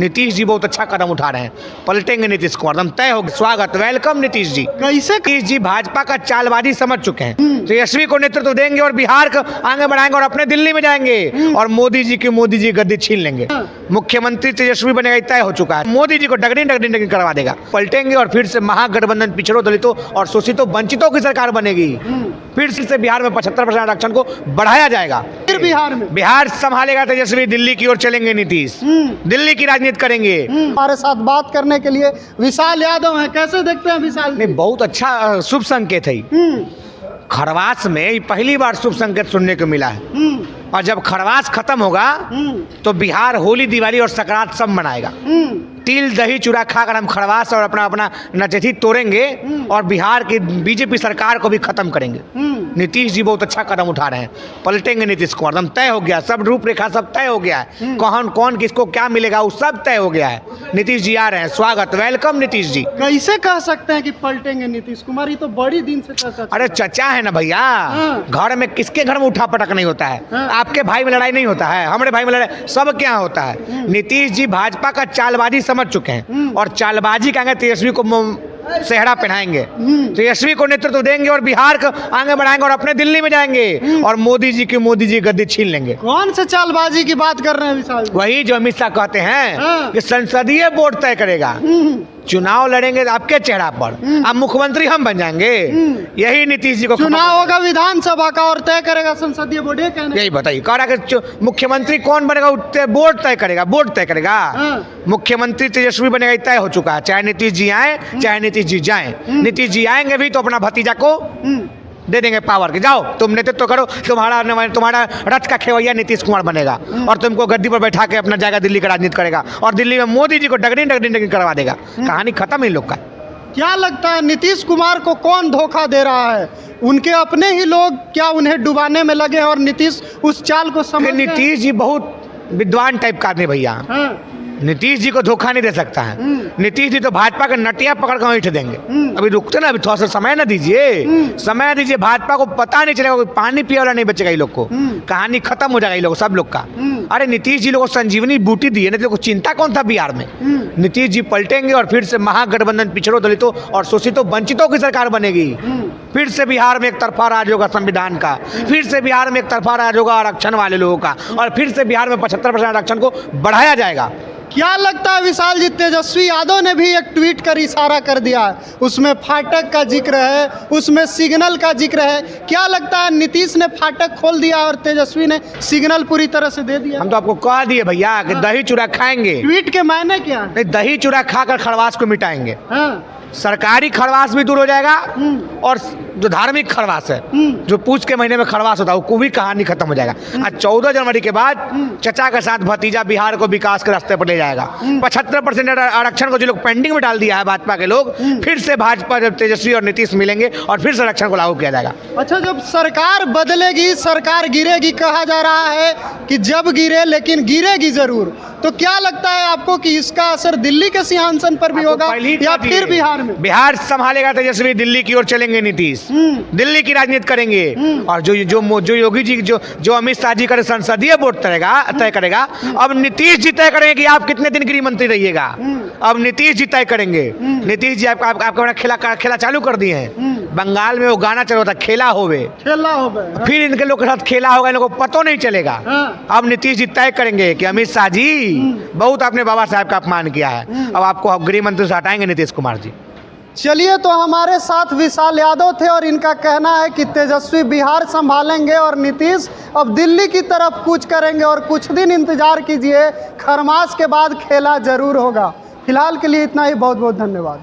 नीतीश जी बहुत अच्छा कदम उठा रहे हैं, पलटेंगे नीतीश कुमार, एकदम तय हो। स्वागत, वेलकम नीतीश जी। कैसे नीतीश जी भाजपा का चालबाजी समझ चुके हैं, तेजस्वी को नेतृत्व देंगे और बिहार को आगे बढ़ाएंगे और अपने दिल्ली में जाएंगे और मोदी जी गद्दी छीन लेंगे। मुख्यमंत्री तेजस्वी बनेगा, तय हो चुका है। मोदी जी को डगनी करवा देगा, पलटेंगे और फिर से महागठबंधन पिछड़ों, दलितों और शोषितों वंचितों की सरकार बनेगी। फिर से बिहार में 75% आरक्षण को बढ़ाया जाएगा। फिर बिहार संभालेगा तेजस्वी, दिल्ली की ओर चलेंगे नीतीश, दिल्ली की राजनीति करेंगे। हमारे साथ बात करने के लिए विशाल यादव हैं, कैसे देखते हैं विशाल? नहीं, बहुत अच्छा शुभ संकेत है। खरवास में पहली बार शुभ संकेत सुनने को मिला है। और जब खरवास खत्म होगा तो बिहार होली, दिवाली और संक्रांत सब मनाएगा। तिल दही चूड़ा खाकर हम खरवास और अपना नजदीक तोड़ेंगे और बिहार की बीजेपी सरकार को भी खत्म करेंगे। नीतीश जी बहुत अच्छा कदम उठा रहे हैं, पलटेंगे नीतीश कुमार, एकदम तय हो गया। सब रूपरेखा सब तय हो गया है, कौन किसको क्या मिलेगा वो सब तय हो गया है। नीतीश जी आ रहे हैं, स्वागत, वेलकम नीतीश जी। कैसे कह सकते हैं कि पलटेंगे नीतीश कुमार? ये तो बड़ी दिन से चर्चा। अरे चचा है ना भैया, घर में किसके घर में उठा पटक नहीं होता है? आपके भाई में लड़ाई नहीं होता है, हमारे भाई में लड़ाई, सब क्या होता है। नीतीश जी भाजपा का चालबाजी समझ चुके हैं और चालबाजी कहेंगे, तेजस्वी को सेहरा पहनाएंगे, तेजस्वी को नेतृत्व देंगे और बिहार को आगे बढ़ाएंगे और अपने दिल्ली में जाएंगे और मोदी जी गद्दी छीन लेंगे। कौन से चालबाजी की बात कर रहे हैं विशाल? वही जो अमित शाह कहते हैं कि संसदीय बोर्ड तय करेगा, चुनाव लड़ेंगे आपके चेहरा पर, अब मुख्यमंत्री हम बन जाएंगे। यही नीतीश जी को चुनाव होगा विधानसभा का और तय करेगा संसदीय बोर्ड। यही बताइए, कह रहा कि मुख्यमंत्री कौन बनेगा, बोर्ड तय करेगा। मुख्यमंत्री तेजस्वी बनेगा, तय हो चुका है। चाहे नीतीश जी आए चाहे नीतीश जी जाएं, नीतीश जी आएंगे भी तो अपना भतीजा को दे देंगे पावर के, जाओ तुम नेतृत्व करो, तुम्हारा रथ का खेवैया नीतीश कुमार बनेगा और तुमको गद्दी पर बैठा के अपना जाएगा, दिल्ली का राजनीति करेगा और दिल्ली में मोदी जी को डगनी करवा देगा। कहानी खत्म इन लोग का। क्या लगता है नीतीश कुमार को कौन धोखा दे रहा है? उनके अपने ही लोग क्या उन्हें डुबाने में लगे और नीतीश उस चाल को समझ? नीतीश जी बहुत विद्वान टाइप का आदमी भैया, नीतीश जी को धोखा नहीं दे सकता है। नीतीश जी तो भाजपा का नटिया पकड़ कर बैठ देंगे। अभी रुकते ना, अभी थोड़ा सा समय ना दीजिए, समय दीजिए। भाजपा को पता नहीं चलेगा, कोई पानी पिए वाला नहीं बचेगा ये लोग को। कहानी खत्म हो जाएगा ये लोग सब लोग का। अरे नीतीश जी लोग को संजीवनी बूटी दी है, नहीं तो चिंता कौन था बिहार में। नीतीश जी पलटेंगे और फिर से महागठबंधन पिछड़ों, दलितों और शोषितों वंचितों की सरकार बनेगी। फिर से बिहार में एक तरफा राज होगा संविधान का, फिर से बिहार में एक तरफा राज होगा आरक्षण वाले लोगों का, और फिर से बिहार में 75% आरक्षण को बढ़ाया जाएगा। क्या लगता है विशाल जी, तेजस्वी यादव ने भी एक ट्वीट कर इशारा कर दिया है, उसमें फाटक का जिक्र है, उसमें सिग्नल का जिक्र है। क्या लगता है नीतीश ने फाटक खोल दिया और तेजस्वी ने सिग्नल पूरी तरह से दे दिया? हम तो आपको कह दिए भैया कि दही चूड़ा खाएंगे। ट्वीट के मायने क्या है? दही चूड़ा खाकर खरवास को मिटाएंगे। सरकारी खरवास भी दूर हो जाएगा और जो धार्मिक खरवास है, जो पूछ के महीने में खरवास होता है, वो भी कहानी खत्म हो जाएगा। आज 14 जनवरी के बाद चचा के साथ भतीजा बिहार को विकास के रास्ते पर ले जाएगा। 75% आरक्षण को जो लोग पेंडिंग में डाल दिया है भाजपा के लोग, फिर से भाजपा जब तेजस्वी और नीतीश मिलेंगे और फिर से आरक्षण को लागू किया जाएगा। अच्छा, जब सरकार बदलेगी, सरकार गिरेगी, कहा जा रहा है कि जब गिरे लेकिन गिरेगी जरूर, तो क्या लगता है आपको कि इसका असर दिल्ली के सिंहासन पर भी होगा या फिर बिहार में? बिहार संभालेगा तेजस्वी, दिल्ली की ओर चलेंगे नीतीश, दिल्ली की राजनीति करेंगे और जो योगी जी, जो अमित शाह जी का संसदीय बोर्ड तय करेगा, अब नीतीश जी तय करेंगे कि आप कितने दिन गृह मंत्री रहिएगा। अब नीतीश जी तय करेंगे। नीतीश जी आपका खेला चालू कर दिए हैं। बंगाल में वो गाना चल रहा था, खेला होवे, फिर इनके लोग के साथ खेला होगा, इनको पता नहीं चलेगा। अब नीतीश जी तय करेंगे कि अमित शाह जी बहुत आपने बाबा साहब का अपमान किया है, अब आपको गृह मंत्री से हटाएंगे नीतीश कुमार जी। चलिए, तो हमारे साथ विशाल यादव थे और इनका कहना है कि तेजस्वी बिहार संभालेंगे और नीतीश अब दिल्ली की तरफ कूच करेंगे और कुछ दिन इंतजार कीजिए, खरमास के बाद खेला जरूर होगा। फिलहाल के लिए इतना ही, बहुत बहुत धन्यवाद।